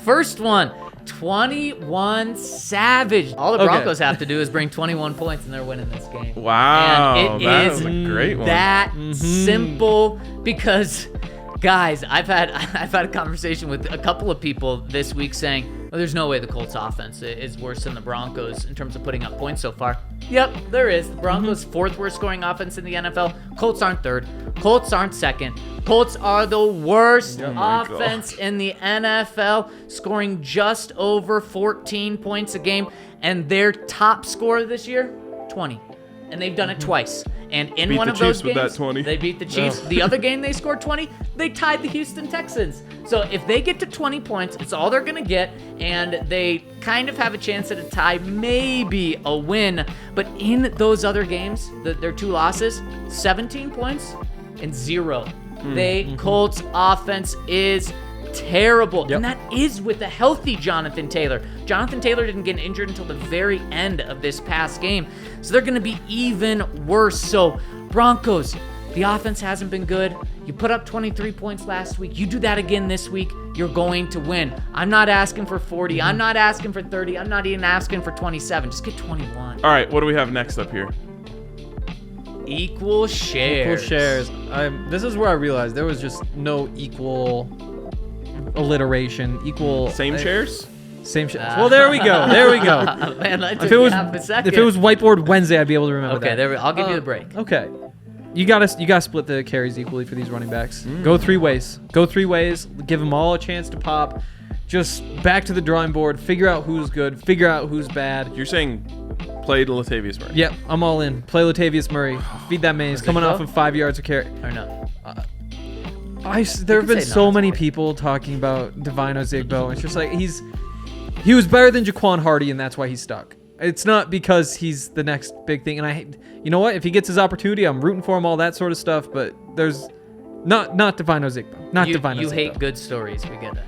First one, 21 savage. All the Broncos have to do is bring 21 points and they're winning this game. Wow, and that was a great one. That simple because, guys, I've had a conversation with a couple of people this week saying, well, there's no way the Colts offense is worse than the Broncos in terms of putting up points so far. Yep, there is. The Broncos' fourth worst scoring offense in the NFL. Colts aren't third. Colts aren't second. Colts are the worst offense in the NFL, scoring just over 14 points a game. And their top scorer this year, 20. And they've done it twice. And in Beat one the of those Chiefs with games, that 20. they beat the Chiefs. The other game they scored 20, they tied the Houston Texans. So if they get to 20 points, it's all they're going to get, and they kind of have a chance at a tie, maybe a win. But in those other games, their two losses, 17 points and 0. Colts offense is terrible. Yep. And that is with a healthy Jonathan Taylor. Jonathan Taylor didn't get injured until the very end of this past game. So they're going to be even worse. So Broncos, the offense hasn't been good. You put up 23 points last week. You do that again this week, you're going to win. I'm not asking for 40. I'm not asking for 30. I'm not even asking for 27. Just get 21. All right, what do we have next up here? Equal shares. Equal shares. This is where I realized there was just no equal alliteration. Equal. Same shares? Same shares. Well, there we go. There we go. Man, that took If it was me half a second. if it was Whiteboard Wednesday, I'd be able to remember that. Okay, I'll give you the break. Okay. You gotta split the carries equally for these running backs. Go 3 ways. Go 3 ways. Give them all a chance to pop. Just back to the drawing board. Figure out who's good. Figure out who's bad. You're saying play Latavius Murray. Yep, I'm all in. Play Latavius Murray. Feed that man. He's coming off of 5 yards of carry. Or no? There have been say so no, many it's fine. people talking about Divine Ozigbo. It's just like he was better than Jaquan Hardy, and that's why he's stuck. It's not because he's the next big thing. And you know what? If he gets his opportunity, I'm rooting for him, all that sort of stuff. But there's not Divine Ozigbo. Not Divine Ozigbo. You hate good stories. We get it.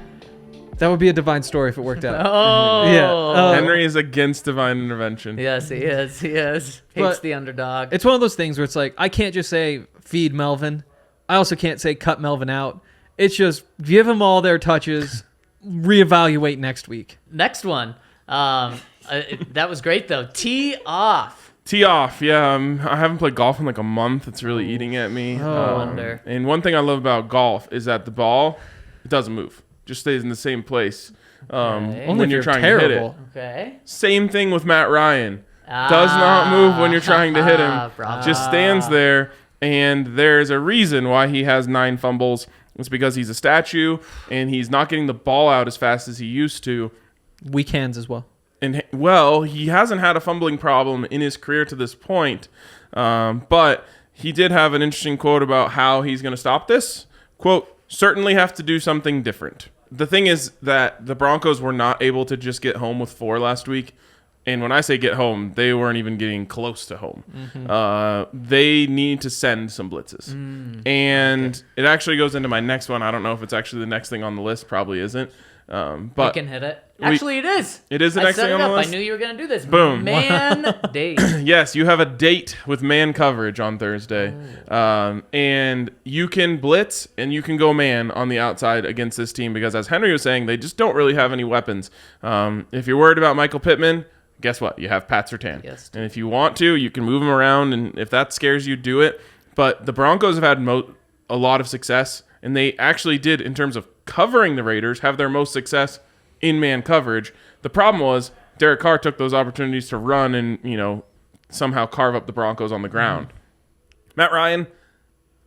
That would be a divine story if it worked out. Oh. Yeah. Henry is against divine intervention. Yes, he is. He is. Hates But the underdog. It's one of those things where it's like, I can't just say feed Melvin. I also can't say cut Melvin out. It's just give him all their touches, reevaluate next week. Next one. That was great, though. Tee off. Tee off, yeah. I haven't played golf in like a month. It's really eating at me. No wonder. And one thing I love about golf is that the ball, it doesn't move. Just stays in the same place Okay. Only when if you're trying to terrible. hit it. Okay. Same thing with Matt Ryan. Does not move when you're trying to hit him. Bravo. Just stands there, and there's a reason why he has 9 fumbles. It's because he's a statue, and he's not getting the ball out as fast as he used to. Weak hands as well. And, well, he hasn't had a fumbling problem in his career to this point, but he did have an interesting quote about how he's going to stop this. Quote, certainly have to do something different. The thing is that the Broncos were not able to just get home with 4 last week. And when I say get home, they weren't even getting close to home. They need to send some blitzes. And it actually goes into my next one. I don't know if it's actually the next thing on the list. Probably isn't. We But can hit it. Actually, it is. It is the next thing on the list? I knew you were going to do this. Boom. Man date. yes, you have a date with man coverage on Thursday. And you can blitz and you can go man on the outside against this team because, as Henry was saying, they just don't really have any weapons. If you're worried about Michael Pittman, guess what? You have Pat Surtain. Yes, and if you want to, you can move him around, and if that scares you, do it. But the Broncos have had a lot of success, and they actually did, in terms of covering the Raiders, have their most success in man coverage. The problem was Derek Carr took those opportunities to run and, somehow carve up the Broncos on the ground. Matt Ryan,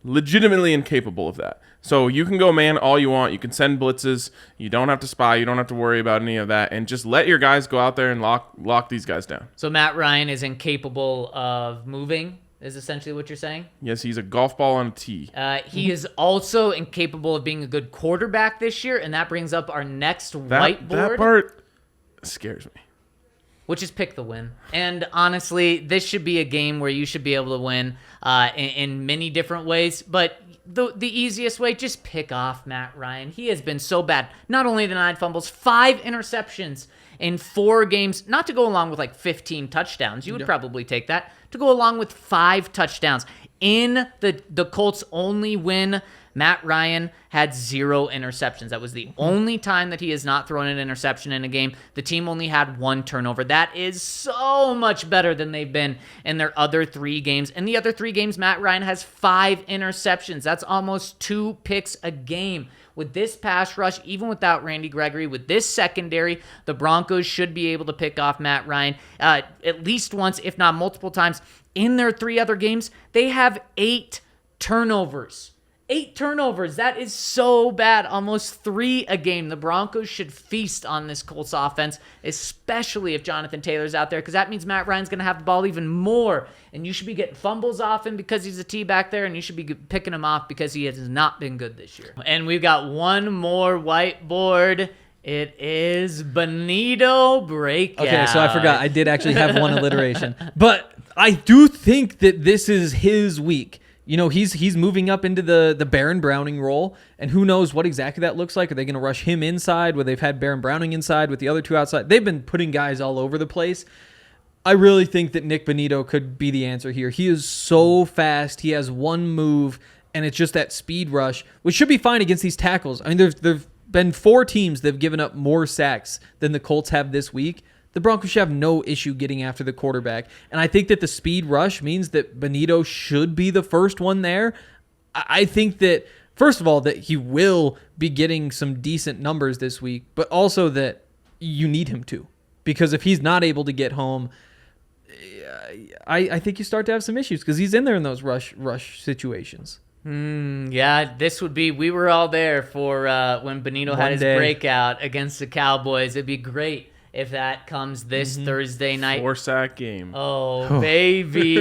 legitimately incapable of that. So you can go man all you want. You can send blitzes. You don't have to spy. You don't have to worry about any of that. And just let your guys go out there and lock these guys down. So Matt Ryan is incapable of moving, is essentially what you're saying? Yes, he's a golf ball on a tee. He is also incapable of being a good quarterback this year, and that brings up our next whiteboard. That part scares me. Which is pick the win. And honestly, this should be a game where you should be able to win in many different ways. But the easiest way, just pick off Matt Ryan. He has been so bad. Not only the 9 fumbles, 5 interceptions in 4 games. Not to go along with like 15 touchdowns. You would probably take that. To go along with 5 touchdowns. In the Colts' only win, Matt Ryan had 0 interceptions. That was the only time that he has not thrown an interception in a game. The team only had 1 turnover. That is so much better than they've been in their other 3 games. In the other 3 games, Matt Ryan has 5 interceptions. That's almost 2 picks a game. With this pass rush, even without Randy Gregory, with this secondary, the Broncos should be able to pick off Matt Ryan at least once, if not multiple times. In their 3 other games, they have 8 turnovers. 8 turnovers. That is so bad. Almost 3 a game. The Broncos should feast on this Colts offense, especially if Jonathan Taylor's out there, because that means Matt Ryan's going to have the ball even more. And you should be getting fumbles off him because he's a T back there, and you should be picking him off because he has not been good this year. And we've got one more whiteboard. It is Benito Breakout. Okay, so I forgot. I did actually have one alliteration. But I do think that this is his week. You know, he's moving up into the Baron Browning role, and who knows what exactly that looks like. Are they going to rush him inside where they've had Baron Browning inside with the other 2 outside? They've been putting guys all over the place. I really think that Nick Benito could be the answer here. He is so fast. He has one move, and it's just that speed rush, which should be fine against these tackles. I mean, there've been 4 teams that have given up more sacks than the Colts have this week. The Broncos should have no issue getting after the quarterback. And I think that the speed rush means that Benito should be the first one there. I think that, first of all, that he will be getting some decent numbers this week, but also that you need him to. Because if he's not able to get home, I think you start to have some issues because he's in there in those rush situations. Yeah, this would be, we were all there for when Benito had his breakout against the Cowboys. It'd be great if that comes this Thursday night. 4-sack game. Oh, baby.